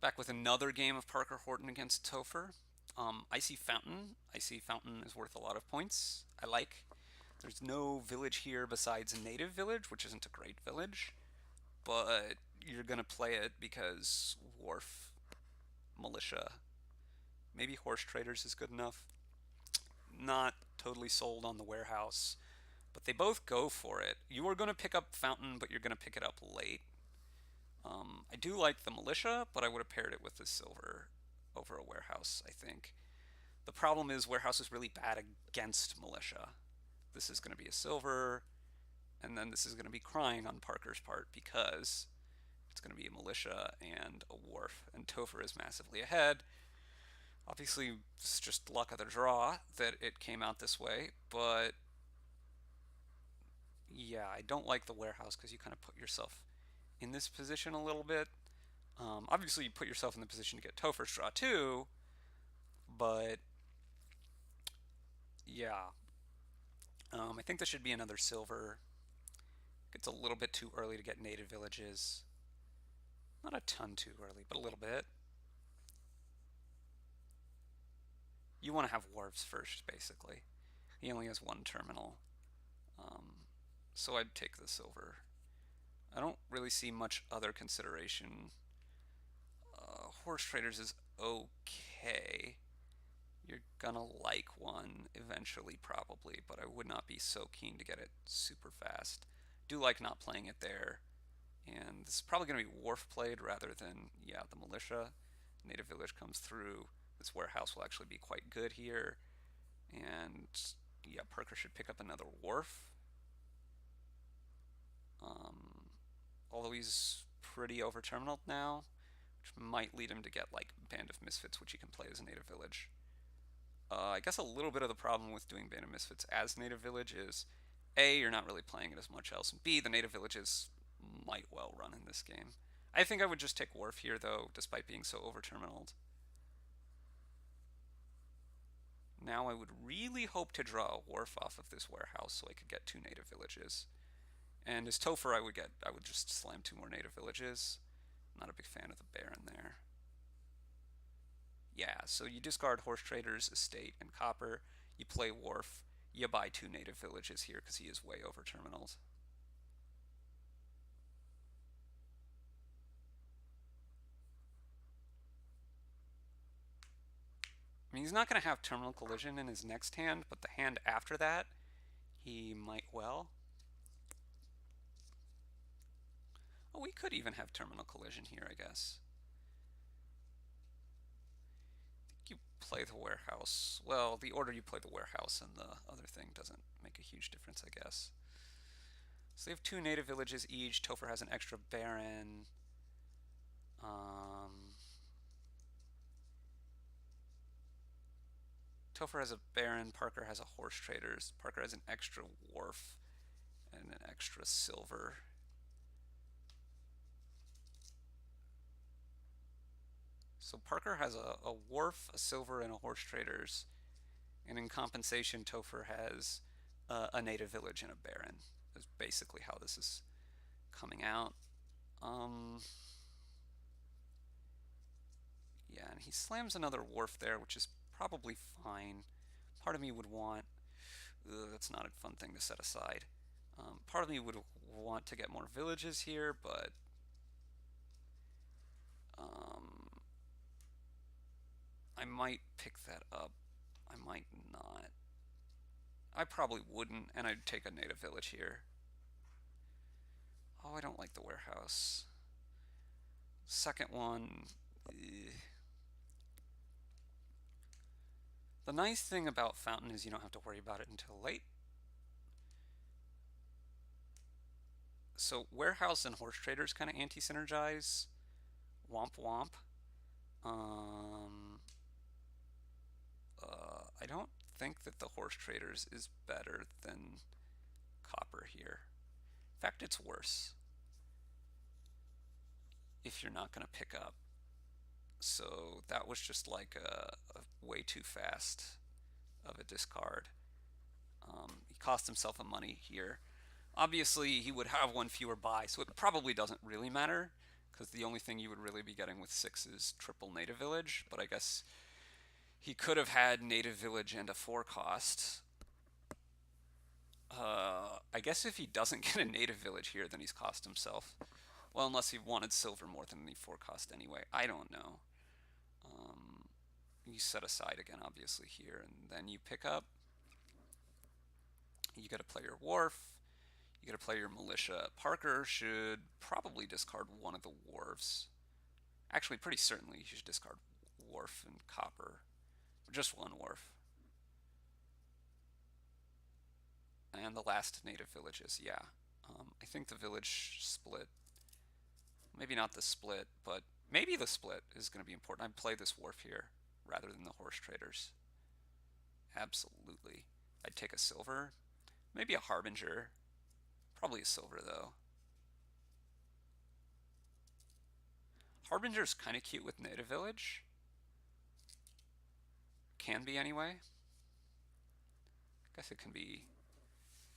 Back with another game of Parker Horton against Topher. Icy Fountain. Icy Fountain is worth a lot of points. I like. There's no village here besides a native village, which isn't a great village, but you're gonna play it because Wharf, Militia, maybe Horse Traders is good enough. Not totally sold on the warehouse, but they both go for it. You are gonna pick up Fountain, but you're gonna pick it up late. I do like the Militia, but I would have paired it with the Silver over a warehouse, I think. The problem is warehouse is really bad against militia. This is going to be a silver, and then this is going to be crying on Parker's part because it's going to be a militia and a wharf, and Topher is massively ahead. Obviously, it's just luck of the draw that it came out this way, but yeah, I don't like the warehouse because you kind of put yourself in this position a little bit. Obviously, you put yourself in the position to get Topher's draw too, but yeah, I think this should be another silver. It's a little bit too early to get native villages. Not a ton too early, but a little bit. You want to have wharves first, basically. He only has one terminal. Um, so I'd take the silver. I don't really see much other consideration. Horse traders is okay. You're gonna like one eventually, probably, but I would not be so keen to get it super fast. Do like not playing it there. And this is probably going to be wharf played rather than, yeah, the militia. Native village comes through. This warehouse will actually be quite good here. And yeah, Parker should pick up another wharf. Um, Although he's pretty over terminal now, which might lead him to get like Band of Misfits, which he can play as a native village. I guess a little bit of the problem with doing Band of Misfits as native village is A, you're not really playing it as much else, and B, the native villages might well run in this game. I think I would just take Wharf here, though, despite being so over-terminaled. Now I would really hope to draw a Wharf off of this warehouse so I could get two native villages. And as Topher, I would just slam two more native villages. Not a big fan of the Baron there. Yeah, so you discard Horse Trader's Estate and Copper, you play Wharf, you buy two native villages here because he is way over-terminaled. I mean, he's not going to have Terminal Collision in his next hand, but the hand after that, he might well. Oh, we could even have Terminal Collision here, I guess. I think you play the warehouse. Well, the order you play the warehouse and the other thing doesn't make a huge difference, I guess. So they have two native villages each. Topher has an extra Baron. Um, Topher has a Baron. Parker has a Horse Traders. Parker has an extra Wharf and an extra Silver. So Parker has a Wharf, a Silver, and a Horse Traders. And in compensation, Topher has a native village and a Baron. That's basically how this is coming out. Um, yeah, and he slams another Wharf there, which is probably fine. Part of me would want... that's not a fun thing to set aside. Part of me would want to get more villages here, but... I might pick that up. I might not. I probably wouldn't, and I'd take a native village here. Oh, I don't like the warehouse. Second one... The nice thing about Fountain is you don't have to worry about it until late. So Warehouse and Horse Traders kind of anti-synergize. Womp womp. Um, I don't think that the Horse Traders is better than Copper here. In fact, it's worse if you're not going to pick up. So that was just like a way too fast of a discard. He cost himself a money here. Obviously, he would have one fewer buy, so it probably doesn't really matter. because the only thing you would really be getting with 6 is triple native village, but I guess he could have had native village and a 4 cost. I guess if he doesn't get a native village here, then he's cost himself. Well, unless he wanted silver more than the 4 cost anyway. I don't know. You set aside again, obviously, here, and then you pick up. You gotta play your wharf. You gotta play your militia. Parker should probably discard one of the wharves. Actually, pretty certainly you should discard wharf and copper. Just one wharf. And the last native villages, yeah. I think the village split, maybe not the split, but maybe the split is going to be important. I'd play this wharf here rather than the horse traders. Absolutely. I'd take a silver, maybe a harbinger, probably a silver though. Harbinger's kind of cute with native village. Can be anyway. I guess it can be.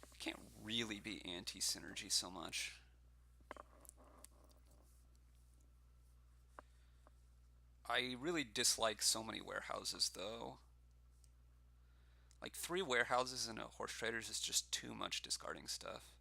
It can't really be anti-synergy so much. I really dislike so many warehouses though. Like 3 warehouses and a horse traders is just too much discarding stuff.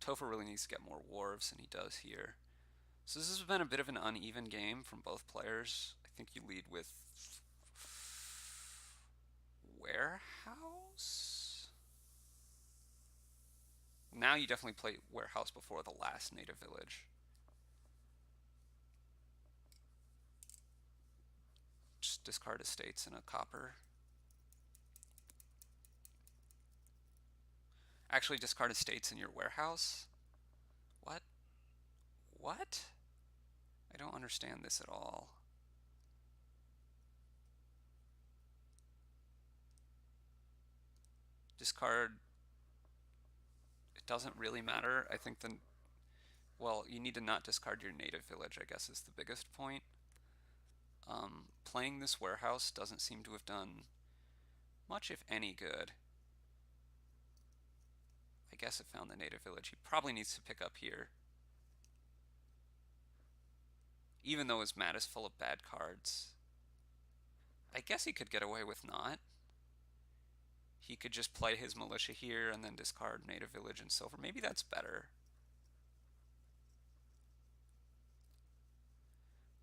Topher really needs to get more wharves than he does here. So this has been a bit of an uneven game from both players. I think you lead with warehouse? Now you definitely play warehouse before the last native village. Just discard estates and a copper. Actually discard estates in your warehouse? What? What? I don't understand this at all. Discard. It doesn't really matter. I think well, you need to not discard your native village, I guess is the biggest point. Playing this warehouse doesn't seem to have done much, if any, good. I guess it found the native village. He probably needs to pick up here. Even though his mat is full of bad cards. I guess he could get away with not. He could just play his militia here and then discard native village and silver. Maybe that's better.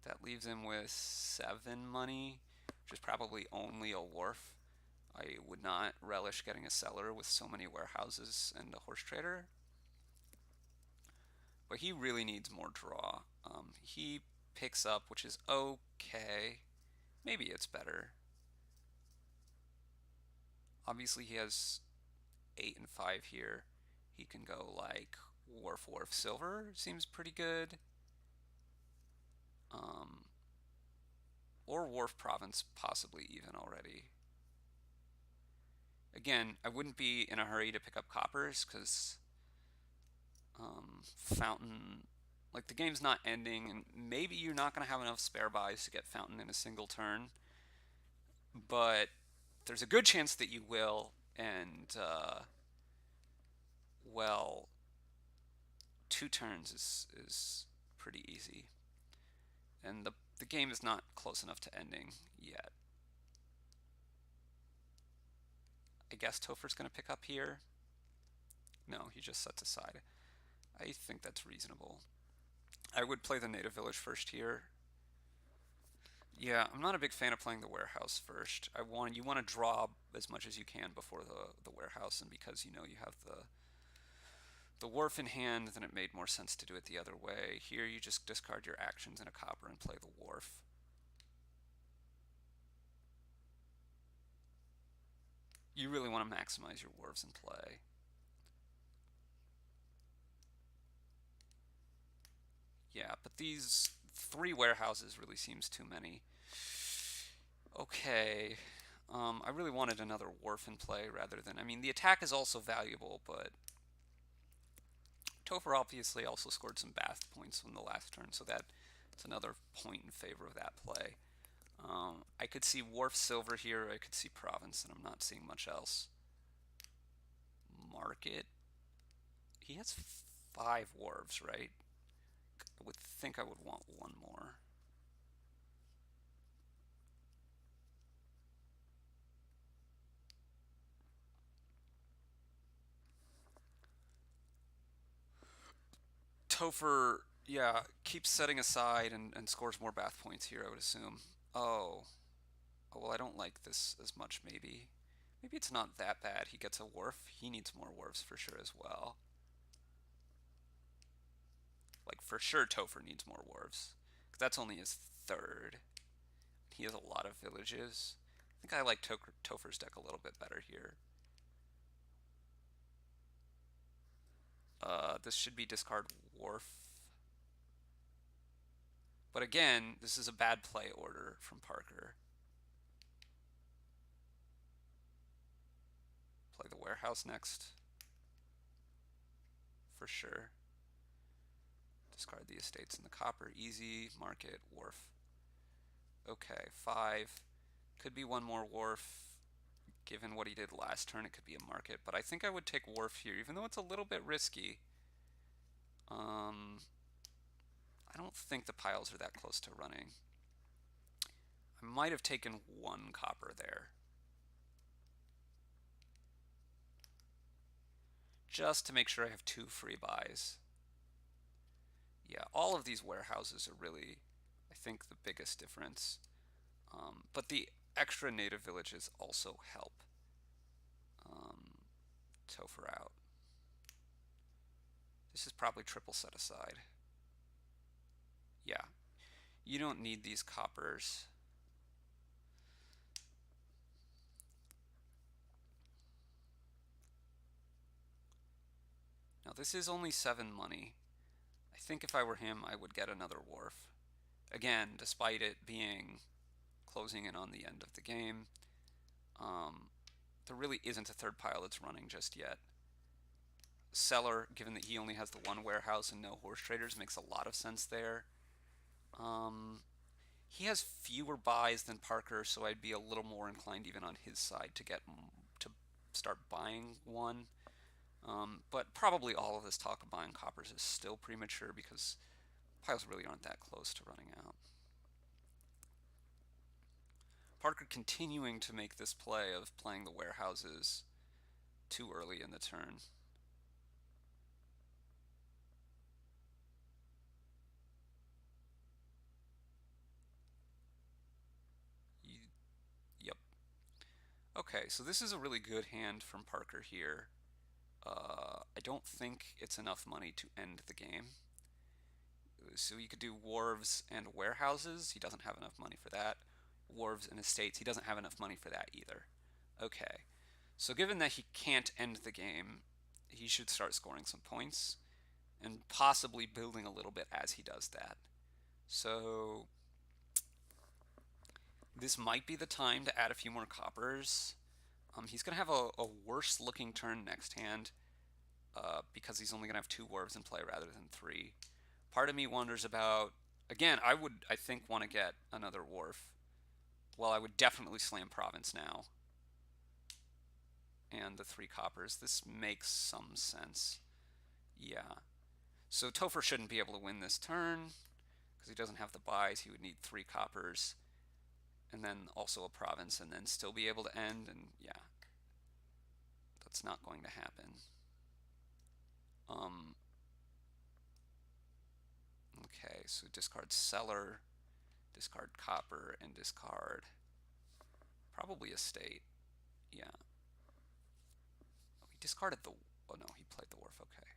That leaves him with 7 money, which is probably only a wharf. I would not relish getting a seller with so many warehouses and a horse trader. But he really needs more draw. He picks up, which is okay. Maybe it's better. Obviously he has 8 and 5 here. He can go like wharf, wharf, silver. Seems pretty good. Or wharf province, possibly even already. Again, I wouldn't be in a hurry to pick up coppers because fountain, like the game's not ending, and maybe you're not going to have enough spare buys to get fountain in a single turn, but there's a good chance that you will, and well, 2 turns is pretty easy, and the game is not close enough to ending yet. I guess Topher's going to pick up here. No, he just sets aside. I think that's reasonable. I would play the native village first here. Yeah, I'm not a big fan of playing the warehouse first. You want to draw as much as you can before the warehouse, and because you know you have the wharf in hand, then it made more sense to do it the other way. Here you just discard your actions in a copper and play the wharf. You really want to maximize your wharves in play. Yeah, but these 3 warehouses really seems too many. Okay. I really wanted another wharf in play rather than... I mean, the attack is also valuable, but... Topher obviously also scored some bath points from the last turn, so that's another point in favor of that play. I could see wharf silver here, I could see province, and I'm not seeing much else. market. He has 5 wharves, right? I would think I would want one more. Topher, yeah, keeps setting aside and scores more bath points here, I would assume. Oh. Oh, well, I don't like this as much, maybe. Maybe it's not that bad. He gets a wharf. He needs more wharfs for sure as well. Like, for sure, Topher needs more wharfs. Because that's only his third. He has a lot of villages. I think I like Topher's deck a little bit better here. This should be discard wharf. But again, this is a bad play order from Parker. Play the warehouse next. For sure. Discard the estates and the copper. Easy. Market. Wharf. Okay, 5. Could be one more wharf. Given what he did last turn, it could be a market. But I think I would take wharf here, even though it's a little bit risky. I don't think the piles are that close to running. I might have taken 1 copper there. Just to make sure I have 2 free buys. Yeah, all of these warehouses are really, I think, the biggest difference. But the extra native villages also help. Topher out. This is probably triple set aside. Yeah, you don't need these coppers. Now this is only 7 money. I think if I were him, I would get another wharf. Again, despite it being closing in on the end of the game, there really isn't a third pile that's running just yet. Seller, given that he only has the 1 warehouse and no horse traders, makes a lot of sense there. He has fewer buys than Parker, so I'd be a little more inclined even on his side to start buying one. But probably all of this talk of buying coppers is still premature because piles really aren't that close to running out. Parker continuing to make this play of playing the warehouses too early in the turn. Yep. Okay, so this is a really good hand from Parker here. I don't think it's enough money to end the game. So you could do wharves and warehouses. He doesn't have enough money for that. Wharves and estates. He doesn't have enough money for that either. Okay. So given that he can't end the game, he should start scoring some points and possibly building a little bit as he does that. So this might be the time to add a few more coppers. He's going to have a worse looking turn next hand because he's only going to have 2 wharves in play rather than 3. Part of me wonders about, again, I think want to get another wharf. Well, I would definitely slam province now. And the 3 coppers. This makes some sense. Yeah. So Topher shouldn't be able to win this turn because he doesn't have the buys. He would need 3 coppers and then also a province and then still be able to end. And yeah, that's not going to happen. Okay, so discard seller, discard copper, and discard probably estate. Yeah. Oh, he discarded the, oh no, he played the wharf, okay.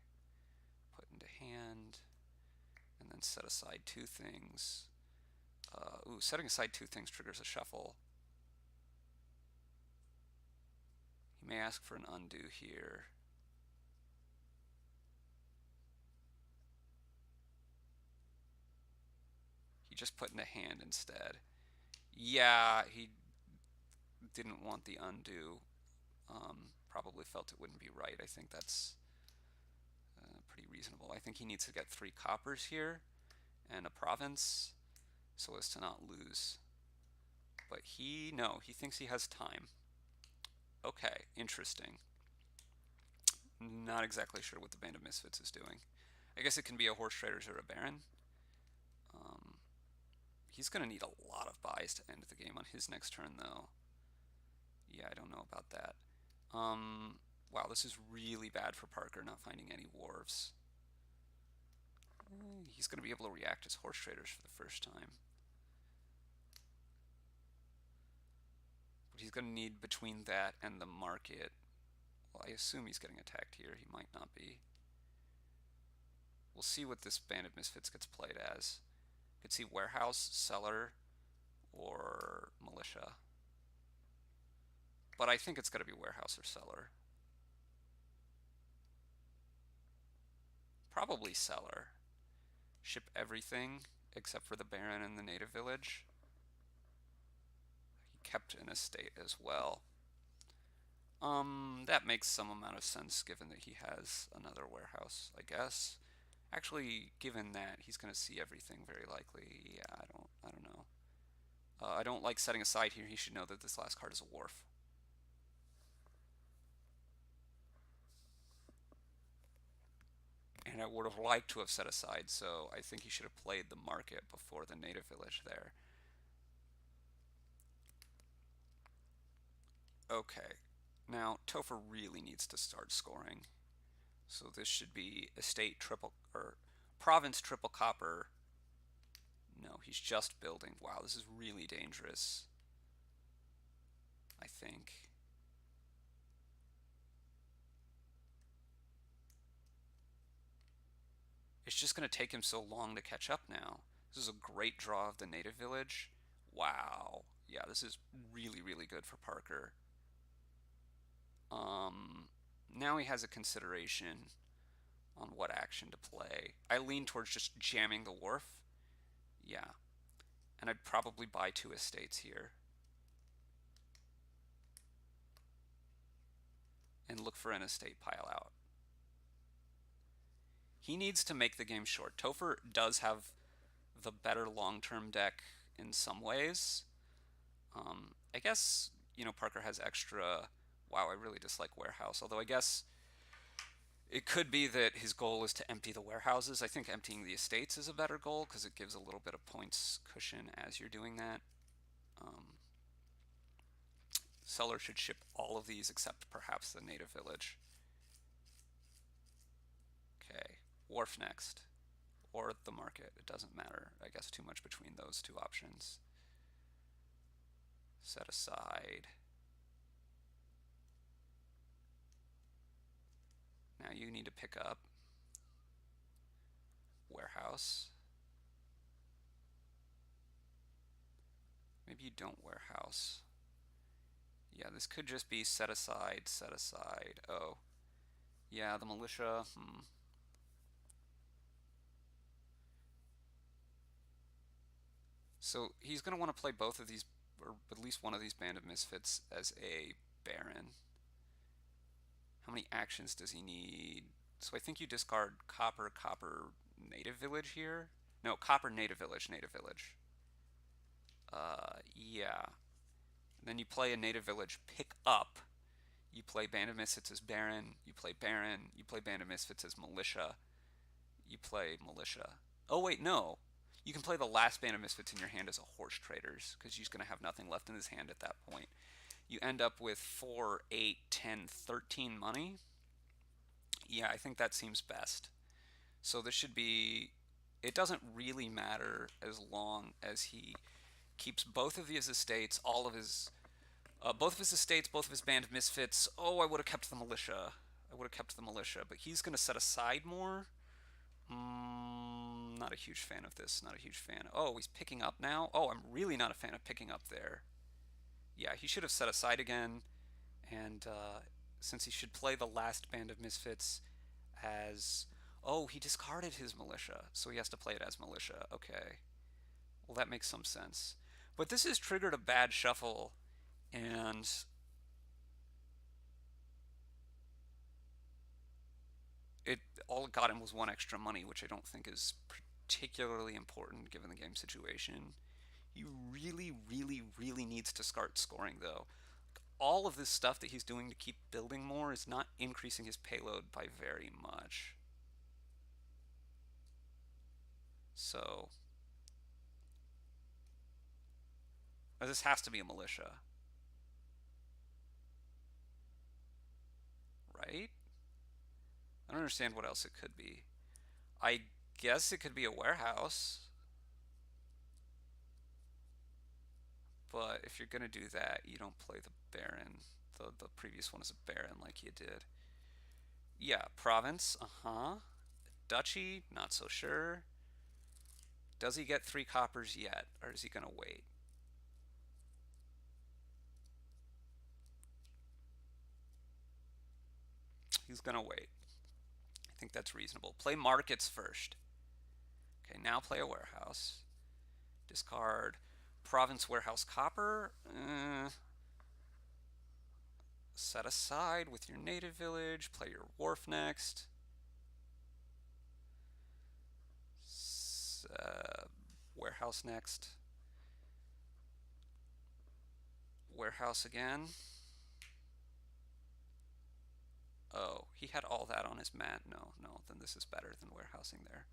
Put into hand, and then set aside 2 things. Setting aside 2 things triggers a shuffle. He may ask for an undo here. He just put in a hand instead. Yeah, he didn't want the undo. Probably felt it wouldn't be right. I think that's pretty reasonable. I think he needs to get 3 coppers here and a province so as to not lose. But no, he thinks he has time. Okay, interesting. Not exactly sure what the Band of Misfits is doing. I guess it can be a Horse Traders or a Baron. Um, he's going to need a lot of buys to end the game on his next turn, though. Yeah, I don't know about that. Wow, this is really bad for Parker, not finding any wharves. He's going to be able to react as Horse Traders for the first time. But he's going to need between that and the market. Well, I assume he's getting attacked here. He might not be. We'll see what this Band of Misfits gets played as. Could see Warehouse, Cellar, or Militia. But I think it's going to be Warehouse or Cellar. Probably Cellar. Ship everything except for the Baron and the native village. He kept an estate as well. That makes some amount of sense given that he has another warehouse, I guess. Actually, given that he's going to see everything very likely, yeah, I don't know. I don't like setting aside here. He should know that this last card is a wharf. And I would have liked to have set aside, so I think he should have played the market before the native village there. Okay, now Topher really needs to start scoring. So this should be estate triple, or province triple copper. No, he's just building. Wow, this is really dangerous, I think. It's just going to take him so long to catch up now. This is a great draw of the native village. Wow. Yeah, this is really, really good for Parker. Now he has a consideration on what action to play. I lean towards just jamming the wharf. Yeah. And I'd probably buy 2 estates here. And look for an estate pile out. He needs to make the game short. Topher does have the better long-term deck in some ways. I guess, Parker has extra... Wow, I really dislike Warehouse. Although I guess it could be that his goal is to empty the warehouses. I think emptying the estates is a better goal because it gives a little bit of points cushion as you're doing that. Seller should ship all of these except perhaps the native village. Okay, wharf next. Or the market. It doesn't matter, I guess, too much between those 2 options. Set aside. Now you need to pick up warehouse. Maybe you don't warehouse. Yeah, this could just be set aside, set aside. Oh. Yeah, the militia. So he's going to want to play both of these, or at least one of these Band of Misfits as a Baron. How many actions does he need? So I think you discard copper, copper, native village here. No, copper, native village, native village. Yeah. Then you play a native village, pick up. You play Band of Misfits as Baron. You play Baron. You play Band of Misfits as Militia. You play Militia. Oh, wait, no. You can play the last Band of Misfits in your hand as a Horse Traders, because he's going to have nothing left in his hand at that point. You end up with 4, 8, 10, 13 money. Yeah, I think that seems best. So this should be... It doesn't really matter as long as he keeps both of his estates, all of his... both of his estates, both of his Band of Misfits. Oh, I would have kept the militia. But he's going to set aside more. Not a huge fan of this. Not a huge fan. Oh, he's picking up now? Oh, I'm really not a fan of picking up there. Yeah, he should have set aside again. And since he should play the last Band of Misfits as... Oh, he discarded his militia, so he has to play it as militia. Okay. Well, that makes some sense. But this has triggered a bad shuffle, and... all it got him was 1 extra money, which I don't think is particularly important given the game situation. He really, really, really needs to start scoring, though. all of this stuff that he's doing to keep building more is not increasing his payload by very much. So this has to be a militia, right? I don't understand what else it could be. I guess it could be a warehouse. But if you're gonna do that, you don't play the Baron. The previous one is a Baron like you did. Yeah, province, Duchy, not so sure. Does he get 3 coppers yet, or is he gonna wait? He's gonna wait. I think that's reasonable. Play markets first. Okay, now play a warehouse. Discard province, warehouse, copper. Set aside with your native village. Play your wharf next. Warehouse next. Warehouse again. Oh, he had all that on his mat. No, then this is better than warehousing there.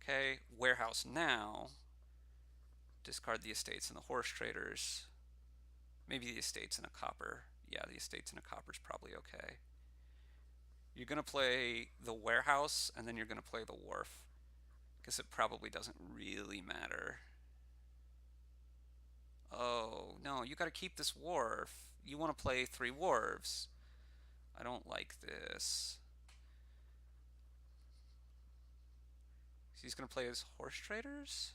Okay, warehouse now. Discard the estates and the horse traders. Maybe the estates and a copper. Yeah, the estates and a copper is probably okay. You're going to play the warehouse, and then you're going to play the wharf. Because it probably doesn't really matter. Oh, no, you got to keep this wharf. You want to play 3 wharves. I don't like this. He's going to play his horse traders?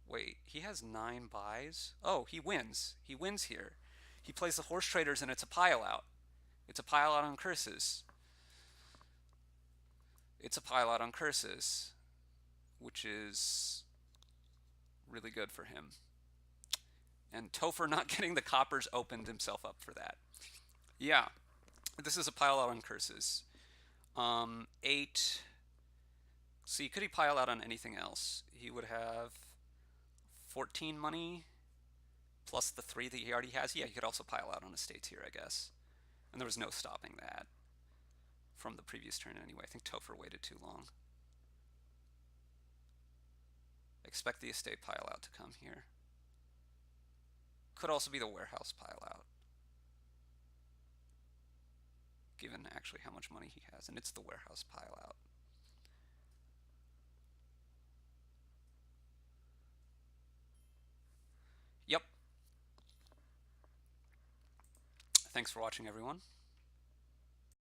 Wait, he has 9 buys? Oh, he wins. He wins here. He plays the horse traders and it's a pile out. It's a pile out on curses. It's a pile out on curses, which is really good for him. And Topher not getting the coppers opened himself up for that. Yeah, this is a pile out on curses. 8. See, could he pile out on anything else? He would have 14 money plus the 3 that he already has. Yeah, he could also pile out on estates here, I guess. And there was no stopping that from the previous turn anyway. I think Topher waited too long. Expect the estate pile out to come here. Could also be the warehouse pile out, given actually how much money he has. And it's the warehouse pile out. Yep. Thanks for watching, everyone.